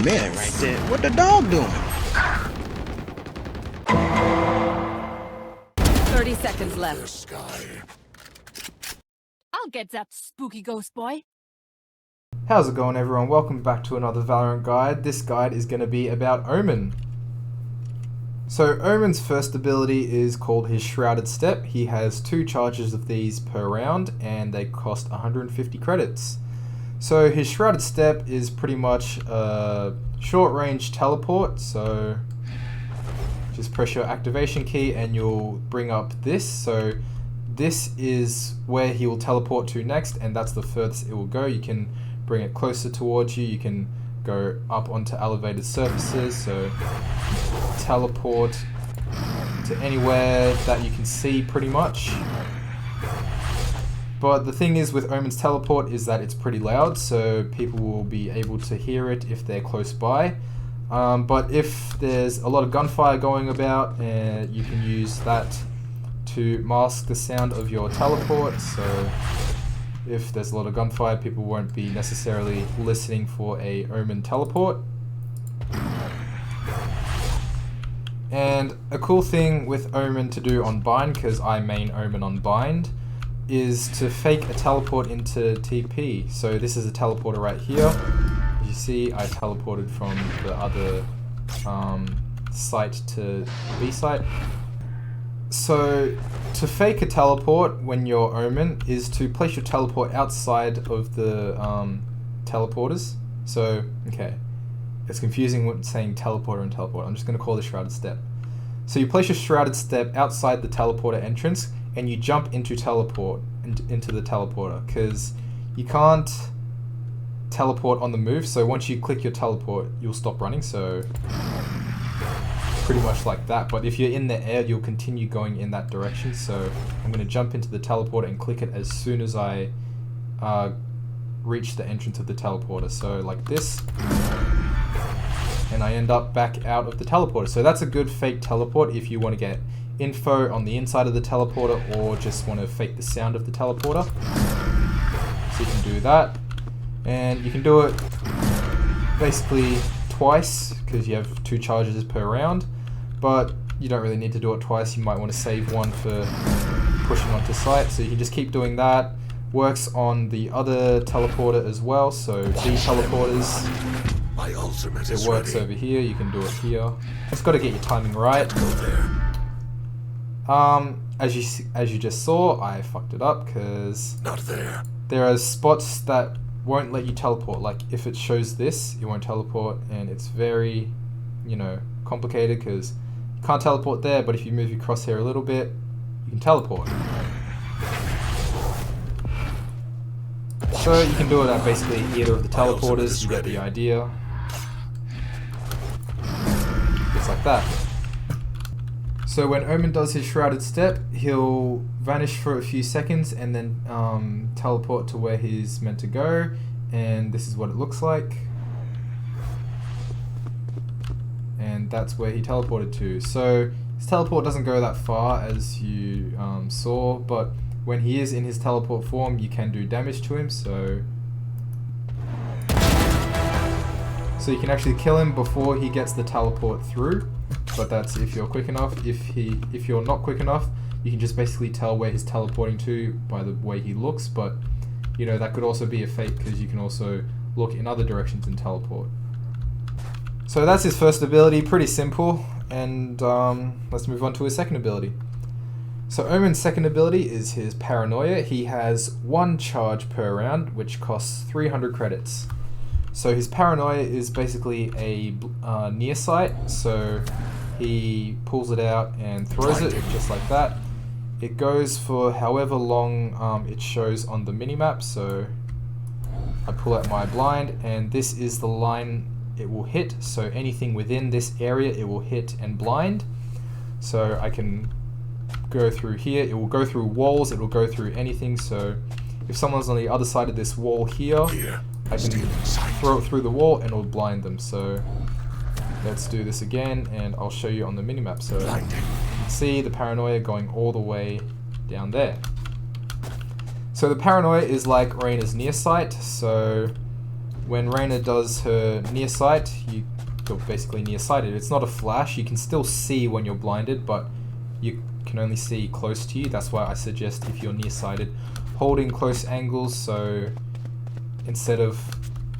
Man right there. What the dog doing? 30 seconds left. Sky. I'll get that spooky ghost boy. How's it going, everyone? Welcome back to another Valorant guide. This guide is going to be about Omen. So Omen's first ability is called his Shrouded Step. He has 2 charges of these per round and they cost 150 credits. So his Shrouded Step is pretty much a short range teleport, so just press your activation key and you'll bring up this. So this is where he will teleport to next, and that's the furthest it will go. You can bring it closer towards you, you can go up onto elevated surfaces, so teleport to anywhere that you can see pretty much. But the thing is with Omen's teleport is that it's pretty loud, so people will be able to hear it if they're close by. But if there's a lot of gunfire going about, you can use that to mask the sound of your teleport. So if there's a lot of gunfire, people won't be necessarily listening for a Omen teleport. And a cool thing with Omen to do on Bind, because I main Omen on Bind, is to fake a teleport into TP. So this is a teleporter right here. As you see, I teleported from the other site to B site. So to fake a teleport when you're Omen is to place your teleport outside of the teleporters. So, okay, it's confusing with saying teleporter and teleport. I'm just going to call this Shrouded Step. So you place your Shrouded Step outside the teleporter entrance and you jump into the teleporter, because you can't teleport on the move. So once you click your teleport, you'll stop running. So pretty much like that. But if you're in the air, you'll continue going in that direction. So I'm going to jump into the teleporter and click it as soon as I reach the entrance of the teleporter. So like this, and I end up back out of the teleporter. So that's a good fake teleport if you want to get info on the inside of the teleporter or just want to fake the sound of the teleporter. So you can do that, and you can do it basically twice because you have 2 charges per round, but you don't really need to do it twice. You might want to save one for pushing onto site, so you can just keep doing that. Works on the other teleporter as well, so B teleporters, My ultimate it is works ready. over here. You can do it here. Just got to get your timing right. Go there. As you just saw, I fucked it up because Not there. there are spots that won't let you teleport. Like if it shows this, it won't teleport, and it's very, complicated because you can't teleport there, but if you move your crosshair a little bit, you can teleport. So you can do it at basically either of the teleporters, you get the idea. Just like that. So when Omen does his Shrouded Step, he'll vanish for a few seconds and then teleport to where he's meant to go, and this is what it looks like. And that's where he teleported to. So his teleport doesn't go that far as you saw, but when he is in his teleport form, you can do damage to him, so you can actually kill him before he gets the teleport through. But that's if you're quick enough. If you're not quick enough, you can just basically tell where he's teleporting to by the way he looks. But that could also be a fake, because you can also look in other directions and teleport. So that's his first ability, pretty simple. And let's move on to his second ability. So Omen's second ability is his Paranoia. He has 1 charge per round, which costs 300 credits. So his Paranoia is basically a nearsight, so he pulls it out and throws it just like that. It goes for however long it shows on the minimap, so I pull out my blind, and this is the line it will hit, so anything within this area it will hit and blind. So I can go through here, it will go through walls, it will go through anything. So if someone's on the other side of this wall here, I can throw it through the wall and it'll blind them. So let's do this again and I'll show you on the minimap. So you can see the Paranoia going all the way down there. So the Paranoia is like Reyna's nearsight. So when Reyna does her nearsight, you're basically nearsighted. It's not a flash. You can still see when you're blinded, but you can only see close to you. That's why I suggest, if you're nearsighted, holding close angles. So instead of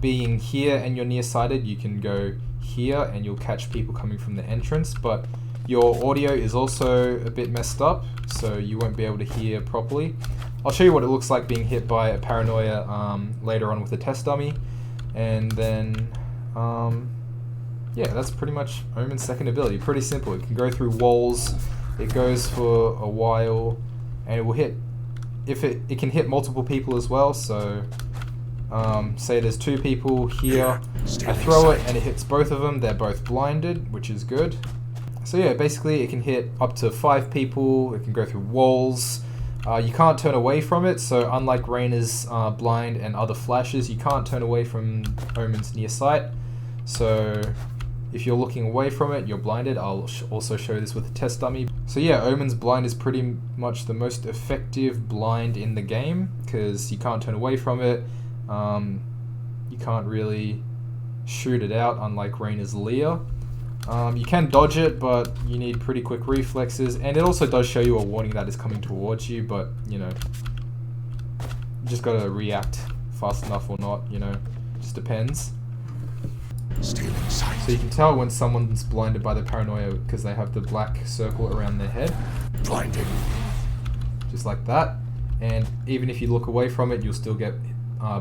being here and you're nearsighted, you can go here and you'll catch people coming from the entrance. But your audio is also a bit messed up, so you won't be able to hear properly. I'll show you what it looks like being hit by a Paranoia later on with a test dummy. And then, yeah, that's pretty much Omen's second ability. Pretty simple. It can go through walls, it goes for a while, and it will hit, it can hit multiple people as well. So say there's 2 people here, I throw it and it hits both of them, they're both blinded, which is good. So yeah, basically it can hit up to 5 people, it can go through walls. You can't turn away from it, so unlike Reyna's blind and other flashes, you can't turn away from Omen's near sight. So if you're looking away from it, you're blinded. I'll also show this with a test dummy. So yeah, Omen's blind is pretty much the most effective blind in the game, because you can't turn away from it. You can't really shoot it out, unlike Reyna's Leah. You can dodge it, but you need pretty quick reflexes, and it also does show you a warning that is coming towards you, but, you know, you just gotta react fast enough or not, you know, just depends. So you can tell when someone's blinded by the Paranoia because they have the black circle around their head. Blinded. Just like that. And even if you look away from it, you'll still get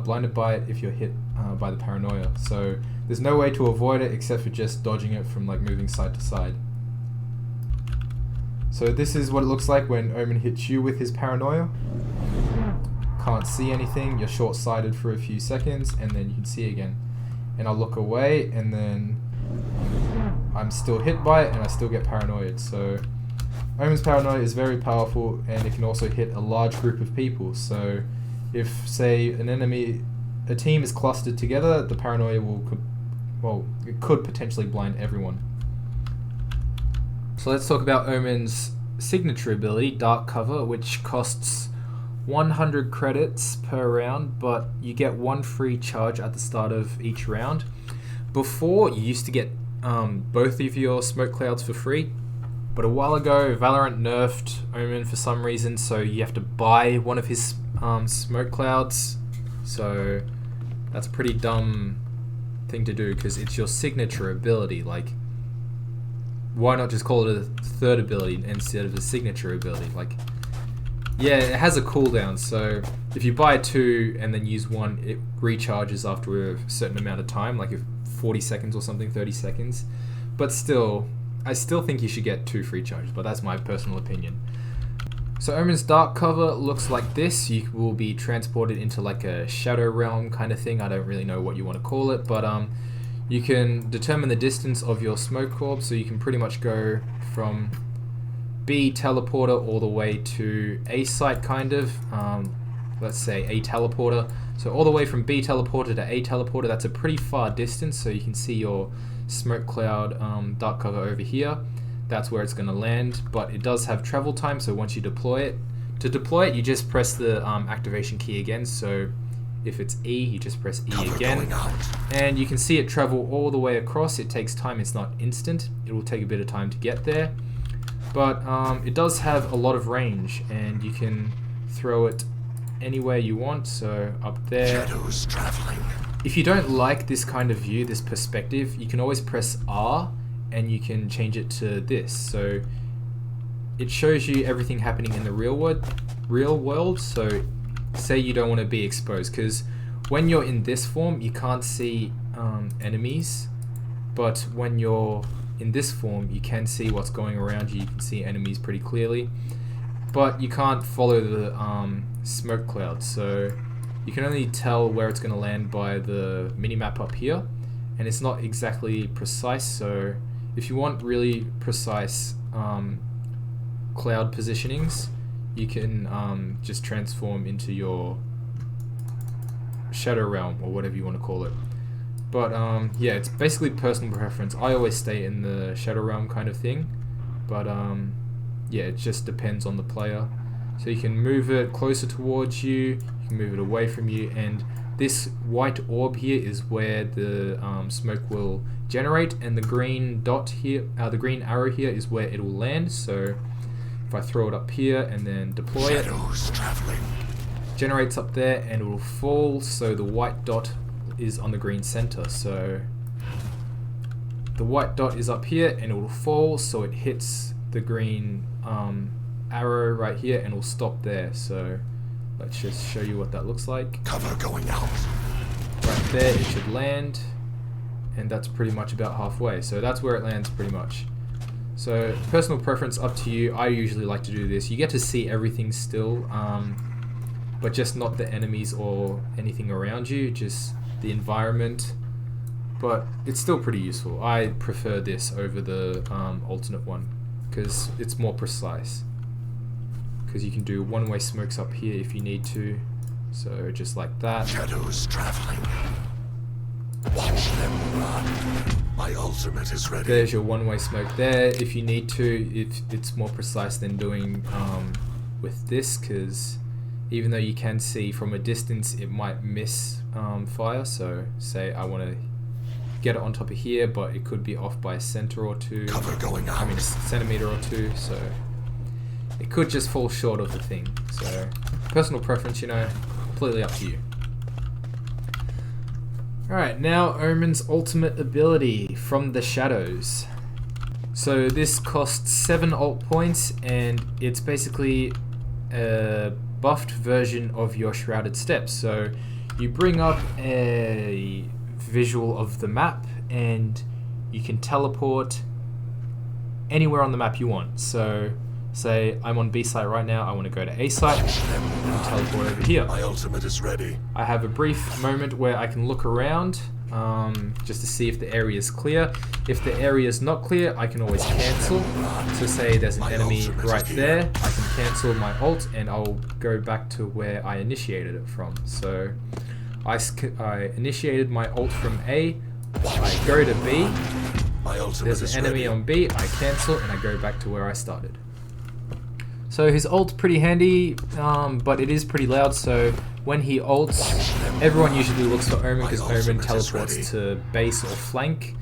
blinded by it if you're hit by the Paranoia. So there's no way to avoid it except for just dodging it from like moving side to side. So this is what it looks like when Omen hits you with his Paranoia. Can't see anything, you're short-sighted for a few seconds, and then you can see again. And I'll look away, and then I'm still hit by it, and I still get paranoid. So Omen's Paranoia is very powerful, and it can also hit a large group of people. So if, say, a team is clustered together, the Paranoia it could potentially blind everyone. So let's talk about Omen's signature ability, Dark Cover, which costs 100 credits per round, but you get 1 free charge at the start of each round. Before, you used to get both of your smoke clouds for free, but a while ago Valorant nerfed Omen for some reason, so you have to buy one of his smoke clouds. So that's a pretty dumb thing to do, because it's your signature ability. Like, why not just call it a third ability instead of a signature ability? Like, yeah, it has a cooldown, so if you buy 2 and then use 1, it recharges after a certain amount of time, like 40 seconds or something, 30 seconds. But still, I still think you should get 2 free charges, but that's my personal opinion. So Omen's Dark Cover looks like this. You will be transported into like a shadow realm kind of thing. I don't really know what you want to call it, but you can determine the distance of your smoke orb, so you can pretty much go from B teleporter all the way to A site, kind of. Let's say A teleporter. So all the way from B teleporter to A teleporter, that's a pretty far distance, so you can see your smoke cloud dark cover over here. That's where it's going to land, but it does have travel time, so once you deploy it, you just press the activation key again. So if it's E, you just press E again, and you can see it travel all the way across. It takes time, it's not instant, it will take a bit of time to get there, but it does have a lot of range, and you can throw it anywhere you want, so up there. Shadows traveling. If you don't like this kind of view, this perspective, you can always press R and you can change it to this. So it shows you everything happening in the real world. So say you don't want to be exposed, because when you're in this form, you can't see enemies, but when you're in this form, you can see what's going around you. You can see enemies pretty clearly, but you can't follow the smoke cloud, so you can only tell where it's going to land by the minimap up here, and it's not exactly precise. So if you want really precise cloud positionings, you can just transform into your shadow realm, or whatever you want to call it. But yeah, it's basically personal preference. I always stay in the shadow realm kind of thing, but yeah, it just depends on the player. So you can move it closer towards you, you can move it away from you, and this white orb here is where the smoke will generate, and the green dot here, the green arrow here is where it will land. So if I throw it up here and then deploy it, generates up there and it will fall, so the white dot is on the green center. So the white dot is up here and it will fall, so it hits the green arrow right here and will stop there. So let's just show you what that looks like. Cover going out. Right there it should land, and that's pretty much about halfway. So that's where it lands pretty much. So personal preference, up to you. I usually like to do this. You get to see everything still, but just not the enemies or anything around you, just the environment. But it's still pretty useful. I prefer this over the alternate one because it's more precise. Because you can do one-way smokes up here if you need to. So just like that. Shadows traveling. Watch them run. My ultimate is ready. There's your one-way smoke there. If you need to, it's more precise than doing with this, because even though you can see from a distance, it might miss fire. So say I want to get it on top of here, but it could be off by a center or two. Cover going out. I mean a centimeter or two. So it could just fall short of the thing. So personal preference, you know, completely up to you. Alright, now Omen's ultimate ability, From the Shadows. So this costs 7 ult points, and it's basically a buffed version of your Shrouded Step. So you bring up a visual of the map and you can teleport anywhere on the map you want. So say I'm on B site right now, I want to go to A site and teleport over here. My ultimate is ready. I have a brief moment where I can look around just to see if the area is clear. If the area is not clear, I can always cancel. So say there's an enemy right there, I can cancel my ult and I'll go back to where I initiated it from. So I initiated my ult from A, I go to B, there's an enemy on B, I cancel and I go back to where I started. So his ult's pretty handy, but it is pretty loud, so when he ults, everyone usually looks for Omen because Omen teleports to base or flank.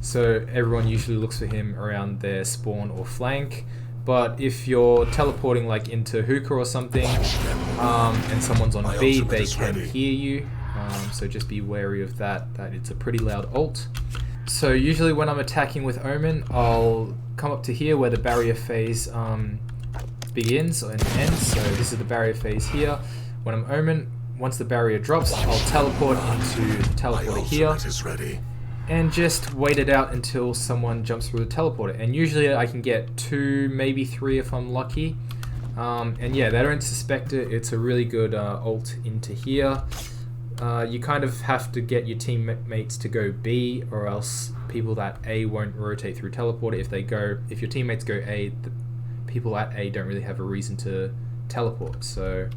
So everyone usually looks for him around their spawn or flank. But if you're teleporting like into hookah or something, and someone's on B, they can hear you. So just be wary of that it's a pretty loud ult. So usually when I'm attacking with Omen, I'll come up to here where the barrier phase begins and ends. So this is the barrier phase here. When I'm Omen, once the barrier drops, I'll teleport into the teleporter here and just wait it out until someone jumps through the teleporter. And usually I can get 2, maybe 3 if I'm lucky. And yeah, they don't suspect it. It's a really good ult into here. You kind of have to get your teammates to go B, or else people at A won't rotate through teleporter. If your teammates go A, the people at A don't really have a reason to teleport. So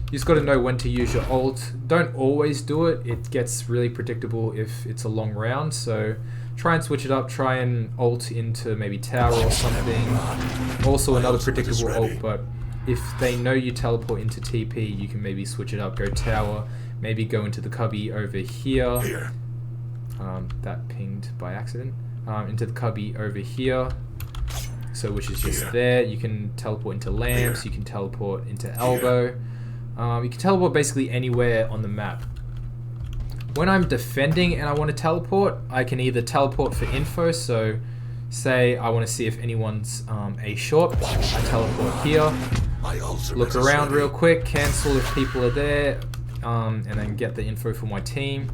you just got to know when to use your ult. Don't always do it. It gets really predictable if it's a long round. So try and switch it up. Try and ult into maybe tower or something. Also another predictable ult, but if they know you teleport into TP, you can maybe switch it up. Go tower. Maybe go into the cubby over here. That pinged by accident. Into the cubby over here. So which is just there. You can teleport into lamps. You can teleport into elbow. You can teleport basically anywhere on the map. When I'm defending and I want to teleport, I can either teleport for info. So say I want to see if anyone's A short. I teleport here. Look around real quick. Cancel if people are there. And then get the info for my team.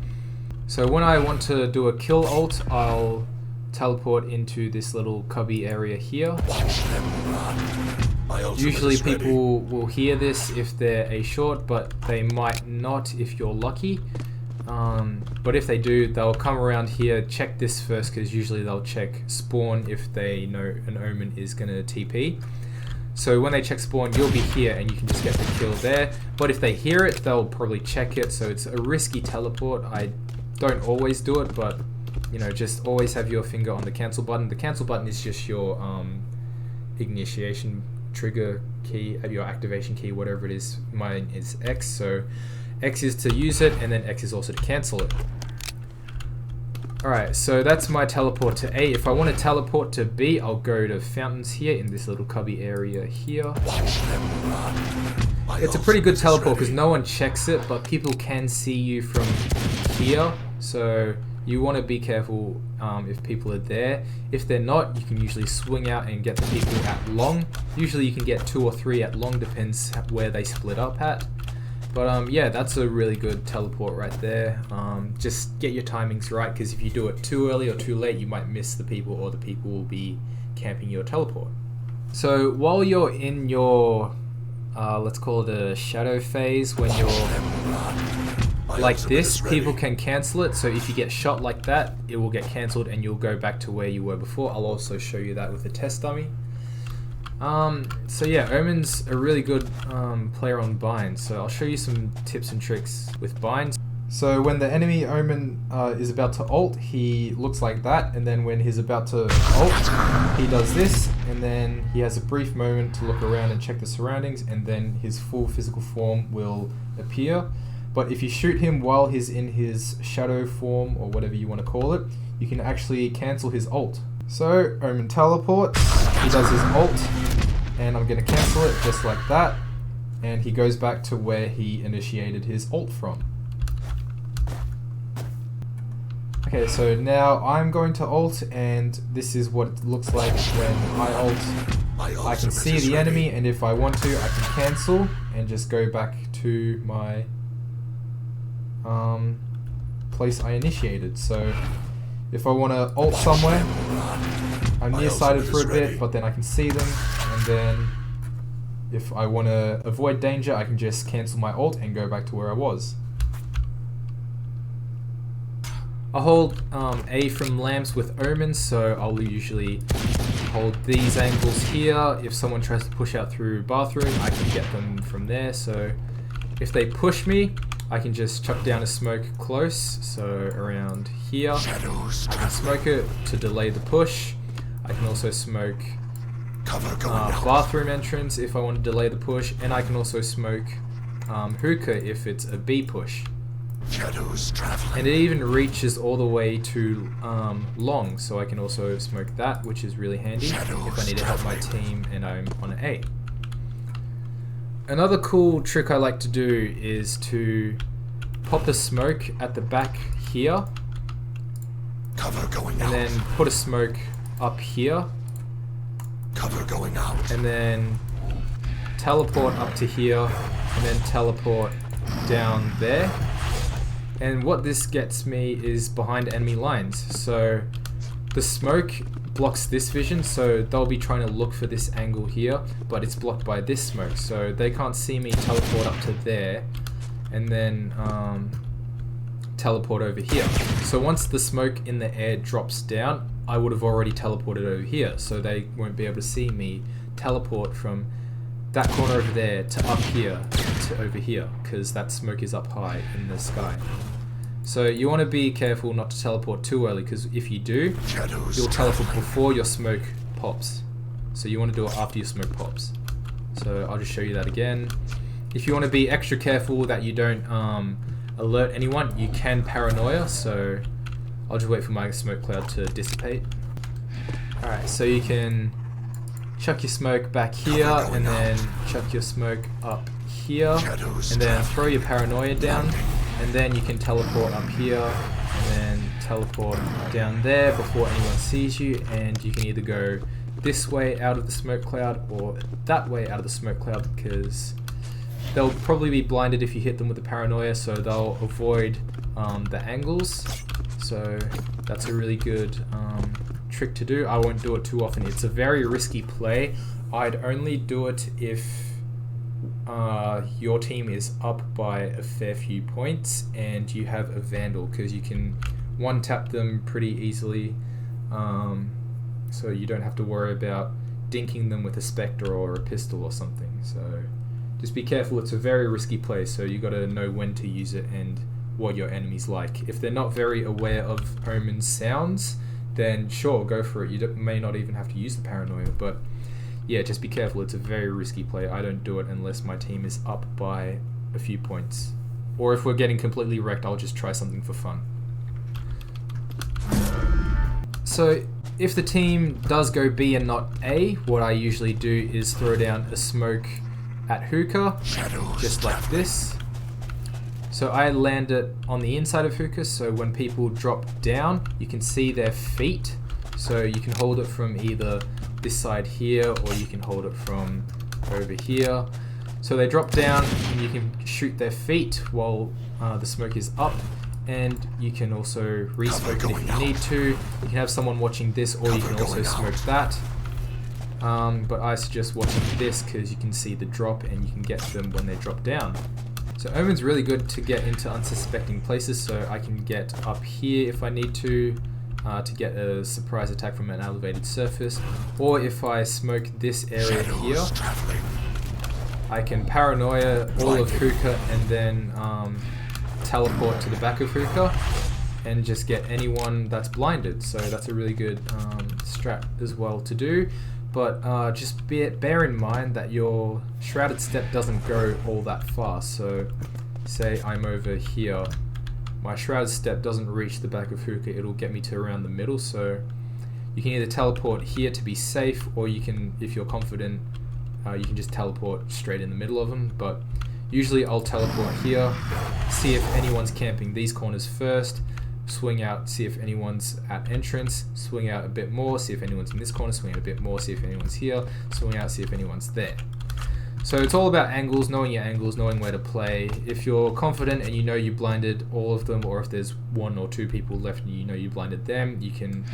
So when I want to do a kill ult, I'll teleport into this little cubby area here. Usually people will hear this if they're A short, but they might not if you're lucky. But if they do, they'll come around here, check this first, because usually they'll check spawn if they know an Omen is going to TP. So when they check spawn, you'll be here and you can just get the kill there. But if they hear it, they'll probably check it. So it's a risky teleport. I don't always do it, but you know, just always have your finger on the cancel button. The cancel button is just your initiation trigger key, your activation key, whatever it is. Mine is X. So X is to use it, and then X is also to cancel it. Alright, so that's my teleport to A. If I want to teleport to B, I'll go to fountains here in this little cubby area here. It's a pretty good teleport because no one checks it, but people can see you from here. So you want to be careful if people are there. If they're not, you can usually swing out and get the people at long. Usually you can get 2 or 3 at long, depends where they split up at. But yeah, that's a really good teleport right there. Just get your timings right, because if you do it too early or too late, you might miss the people, or the people will be camping your teleport. So while you're in your, let's call it a shadow phase, when you're like this, people can cancel it. So if you get shot like that, it will get cancelled and you'll go back to where you were before. I'll also show you that with the test dummy. So yeah, Omen's a really good player on binds, so I'll show you some tips and tricks with binds. So when the enemy Omen is about to ult, he looks like that, and then when he's about to ult, he does this, and then he has a brief moment to look around and check the surroundings, and then his full physical form will appear. But if you shoot him while he's in his shadow form, or whatever you want to call it, you can actually cancel his ult. So Omen teleports, he does his ult, and I'm going to cancel it just like that, and he goes back to where he initiated his ult from. Okay, so now I'm going to ult, and this is what it looks like when I ult. I can see the enemy, and if I want to, I can cancel and just go back to my place I initiated. So if I want to ult somewhere, I'm nearsighted for a bit, but then I can see them, and then if I want to avoid danger, I can just cancel my ult and go back to where I was. I hold A from lamps with omens, so I'll usually hold these angles here. If someone tries to push out through bathroom, I can get them from there. So if they push me, I can just chuck down a smoke close, so around here. I can smoke it to delay the push. I can also smoke bathroom entrance if I want to delay the push, and I can also smoke hookah if it's a B push. And it even reaches all the way to long, so I can also smoke that, which is really handy if I need to help my team and I'm on A. Another cool trick I like to do is to pop a smoke at the back here, and then put a smoke up here, and then teleport up to here, and then teleport down there. And what this gets me is behind enemy lines. So the smoke blocks this vision, so they'll be trying to look for this angle here, but it's blocked by this smoke, so they can't see me teleport up to there and then teleport over here. So once the smoke in the air drops down, I would have already teleported over here, so they won't be able to see me teleport from that corner over there to up here to over here, because that smoke is up high in the sky. So you want to be careful not to teleport too early, because if you do, you'll teleport before your smoke pops. So you want to do it after your smoke pops. So I'll just show you that again. If you want to be extra careful that you don't alert anyone, you can Paranoia. So I'll just wait for my smoke cloud to dissipate. Alright, so you can chuck your smoke back here, and then chuck your smoke up here, and then throw your Paranoia down, and then you can teleport up here, and then teleport down there before anyone sees you, and you can either go this way out of the smoke cloud or that way out of the smoke cloud, because they'll probably be blinded if you hit them with the Paranoia, so they'll avoid the angles. So that's a really good trick to do. I won't do it too often. It's a very risky play. I'd only do it if your team is up by a fair few points and you have a Vandal, because you can one tap them pretty easily, so you don't have to worry about dinking them with a Spectre or a pistol or something. So just be careful. It's a very risky play, so you got to know when to use it and what your enemy's like. If they're not very aware of Omen's sounds, then sure, go for it. You may not even have to use the Paranoia, but yeah, just be careful. It's a very risky play. I don't do it unless my team is up by a few points Or if we're getting completely wrecked, I'll just try something for fun. So if the team does go B and not A, what I usually do is throw down a smoke at hookah, just like this. So I land it on the inside of hookah, so when people drop down, you can see their feet. So you can hold it from either this side here, or you can hold it from over here. So they drop down, and you can shoot their feet while the smoke is up. And you can also re-smoke it if you need to. You can have someone watching this, or you can also smoke that. But I suggest watching this because you can see the drop and you can get them when they drop down. So Omen's really good to get into unsuspecting places, so I can get up here if I need to get a surprise attack from an elevated surface. Or if I smoke this area here, I can Paranoia all of hookah and then teleport to the back of hookah and just get anyone that's blinded. So that's a really good strat as well to do. But just bear in mind that your Shrouded Step doesn't go all that fast. So say I'm over here, my Shrouded Step doesn't reach the back of hookah, it'll get me to around the middle. So you can either teleport here to be safe, or you can, if you're confident, you can just teleport straight in the middle of them. But usually I'll teleport here, see if anyone's camping these corners first, swing out, see if anyone's at entrance, swing out a bit more, see if anyone's in this corner, swing out a bit more, see if anyone's here, swing out, see if anyone's there. So it's all about angles, knowing your angles, knowing where to play. If you're confident and you know you blinded all of them, or if there's one or two people left and you know you blinded them, you can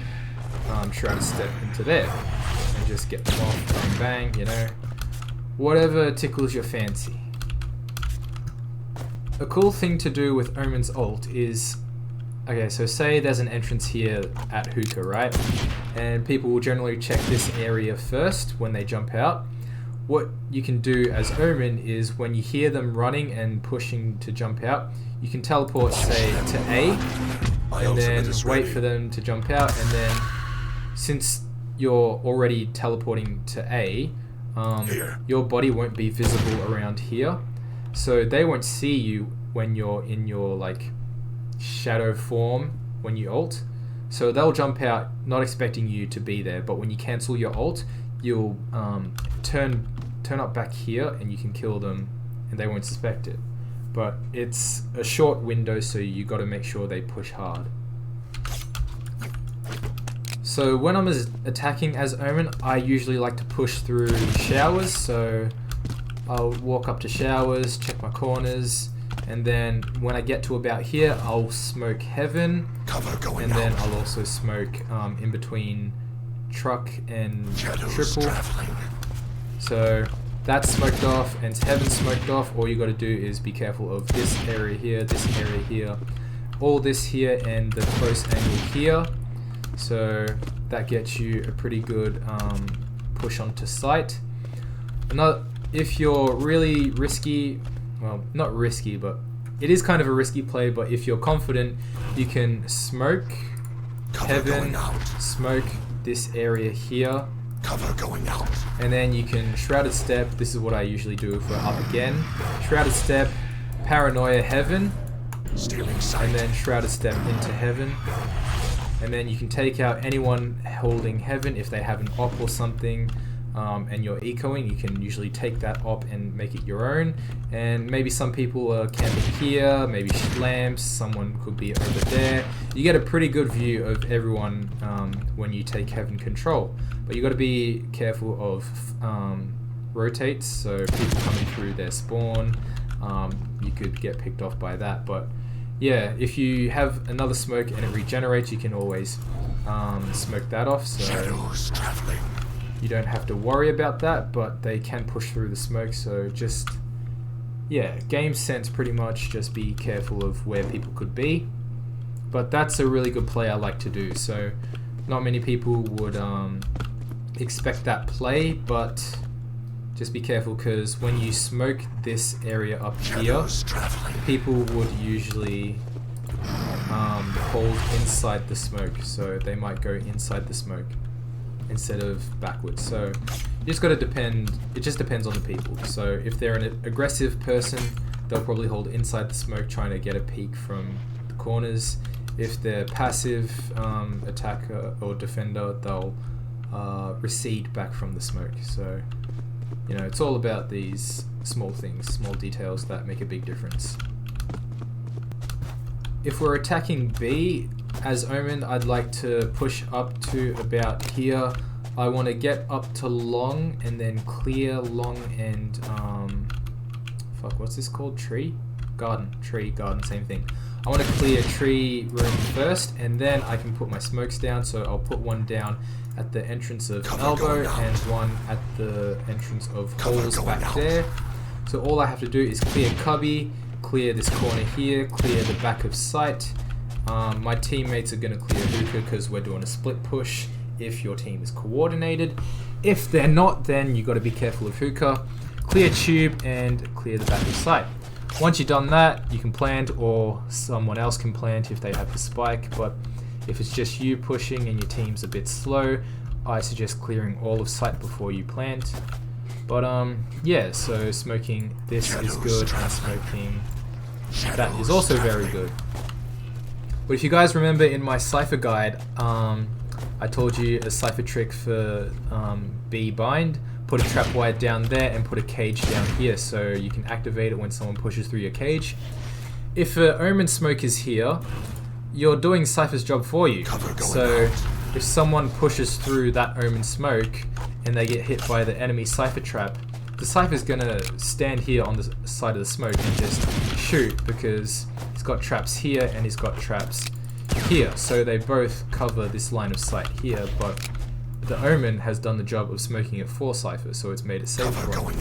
Shrouded Step into there and just get them off, bang bang, you know, whatever tickles your fancy. A cool thing to do with Omen's ult is, okay, so say there's an entrance here at hookah, right? And people will generally check this area first when they jump out. What you can do as Omen is when you hear them running and pushing to jump out, you can teleport, say, to A, and then wait for them to jump out, and then since you're already teleporting to A, your body won't be visible around here. So they won't see you when you're in your like shadow form when you ult. So they'll jump out not expecting you to be there, but when you cancel your ult, you'll turn up back here and you can kill them and they won't suspect it. But it's a short window, so you got to make sure they push hard. So when I'm attacking as Omen, I usually like to push through showers. So I'll walk up to showers, check my corners, and then when I get to about here, I'll smoke heaven, and then I'll also smoke in between truck and triple. So that's smoked off and heaven smoked off. All you got to do is be careful of this area here, all this here, and the close angle here. So that gets you a pretty good push onto sight. If you're really risky, well, not risky, but it is kind of a risky play, but if you're confident, you can smoke heaven, smoke this area here, and then you can Shrouded Step. This is what I usually do if we're up again. Shrouded Step, Paranoia heaven, and then Shrouded Step into heaven. And then you can take out anyone holding heaven if they have an op or something, and you're ecoing. You can usually take that op and make it your own. And maybe some people are camping here, maybe lamps, someone could be over there. You get a pretty good view of everyone when you take heaven control. But you got to be careful of rotates, so people coming through their spawn, you could get picked off by that. But yeah, if you have another smoke and it regenerates, you can always smoke that off, so you don't have to worry about that, but they can push through the smoke. So just, yeah, game sense pretty much, just be careful of where people could be. But that's a really good play I like to do. So not many people would expect that play, but just be careful, because when you smoke this area up here, people would usually hold inside the smoke, so they might go inside the smoke instead of backwards. So you just got to depend, it just depends on the people. So if they're an aggressive person, they'll probably hold inside the smoke trying to get a peek from the corners. If they're passive attacker or defender, they'll recede back from the smoke. So, you know, it's all about these small things, small details that make a big difference. If we're attacking B, as Omen, I'd like to push up to about here. I want to get up to long and then clear long and fuck, what's this called? Tree? Garden, same thing. I want to clear tree room first, and then I can put my smokes down. So I'll put one down at the entrance of elbow and one at the entrance of holes back there. So all I have to do is clear cubby, clear this corner here, clear the back of sight. My teammates are going to clear hookah because we're doing a split push if your team is coordinated. If they're not, then you got to be careful of hookah. Clear tube and clear the back of sight. Once you've done that, you can plant, or someone else can plant if they have the spike. But if it's just you pushing and your team's a bit slow, I suggest clearing all of sight before you plant. But yeah, so smoking this is good, and smoking that is also very good. But if you guys remember in my cipher guide, I told you a cipher trick for B bind. Put a trap wire down there and put a cage down here, so you can activate it when someone pushes through your cage. If an Omen smoke is here, you're doing Cypher's job for you. So if someone pushes through that Omen smoke and they get hit by the enemy Cypher trap, the Cypher's gonna stand here on the side of the smoke and just shoot, because he's got traps here and he's got traps here. So they both cover this line of sight here, but the Omen has done the job of smoking it for Cypher, so it's made it safe for him.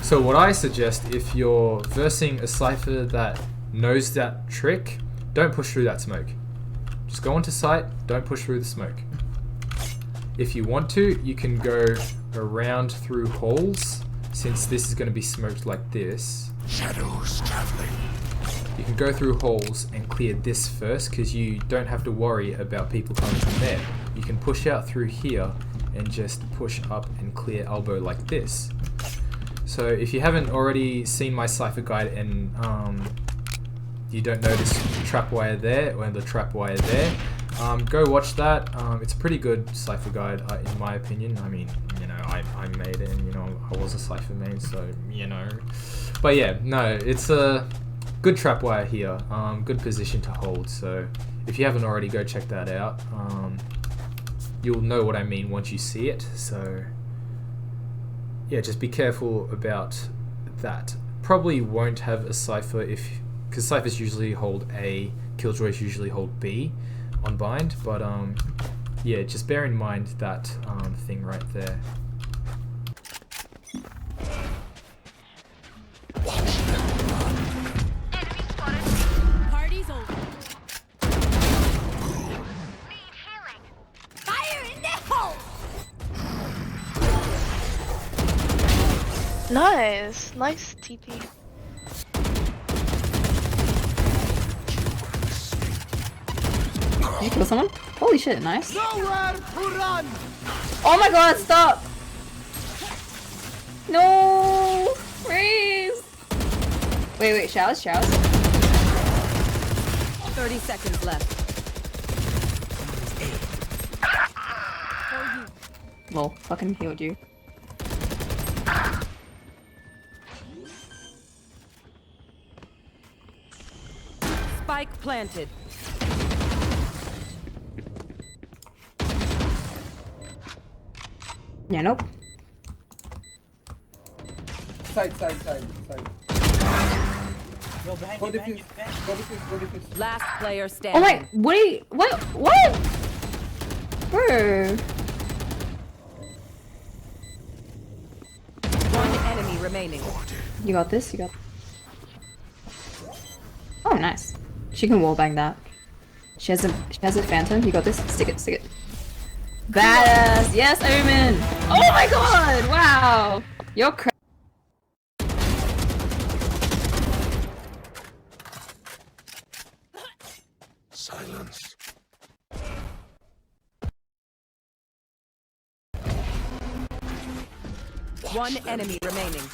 So what I suggest, if you're versing a Cypher that knows that trick, don't push through that smoke. Just go onto sight, don't push through the smoke. If you want to, you can go around through holes, since this is going to be smoked like this. Shadows traveling. You can go through holes and clear this first, because you don't have to worry about people coming from there. You can push out through here and just push up and clear elbow like this. So if you haven't already seen my cipher guide and you don't notice the trap wire there or the trap wire there, go watch that. It's a pretty good cipher guide in my opinion. I mean, you know, I made it, and you know, I was a cipher main, so you know. But yeah, no, it's a good trap wire here, good position to hold. So if you haven't already, go check that out. You'll know what I mean once you see it. So yeah, just be careful about that. Probably won't have a cipher because ciphers usually hold A, killjoys usually hold B on bind. But yeah, just bear in mind that thing right there. Party's over. Need healing. Fire in the hole. Nice, nice TP. Did you kill someone? Holy shit, nice. Nowhere to run. Oh my god, stop! No! Please! Wait, showers? 30 seconds left. Lol, fucking healed you. Spike planted. Yeah, nope. Side. Yo, behind Go you, behind you, defuse. Go defuse. Last player Oh standing. my, wait, what? Bro. One enemy remaining. You got this, Oh, nice. She can wallbang that. She has a phantom, you got this? Stick it. Badass! Yes, Omen! Oh my god! Wow! You're crazy. Silence. One enemy remaining.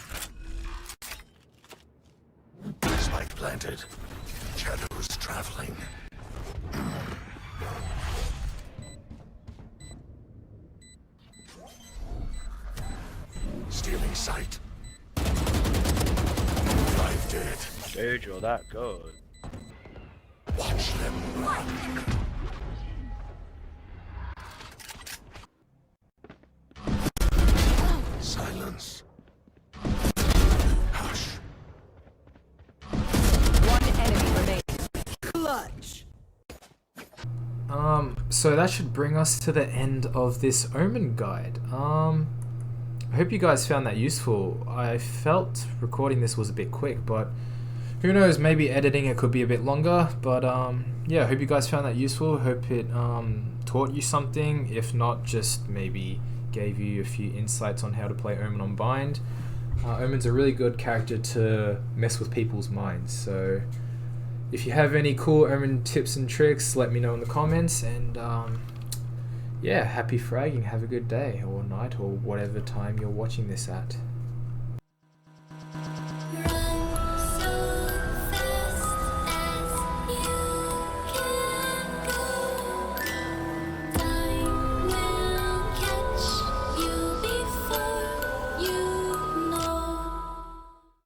planted. Shadows traveling. Stealing sight. 5 dead. Dude, you're that good. Watch them run. Silence. Hush. One enemy remaining. Clutch. So that should bring us to the end of this Omen guide. I hope you guys found that useful. I felt recording this was a bit quick, but who knows, maybe editing it could be a bit longer. But yeah, I hope you guys found that useful. Hope it taught you something. If not, just maybe gave you a few insights on how to play Omen on Bind. Omen's a really good character to mess with people's minds, so if you have any cool Omen tips and tricks, let me know in the comments. And yeah, happy fragging, have a good day or night or whatever time you're watching this at.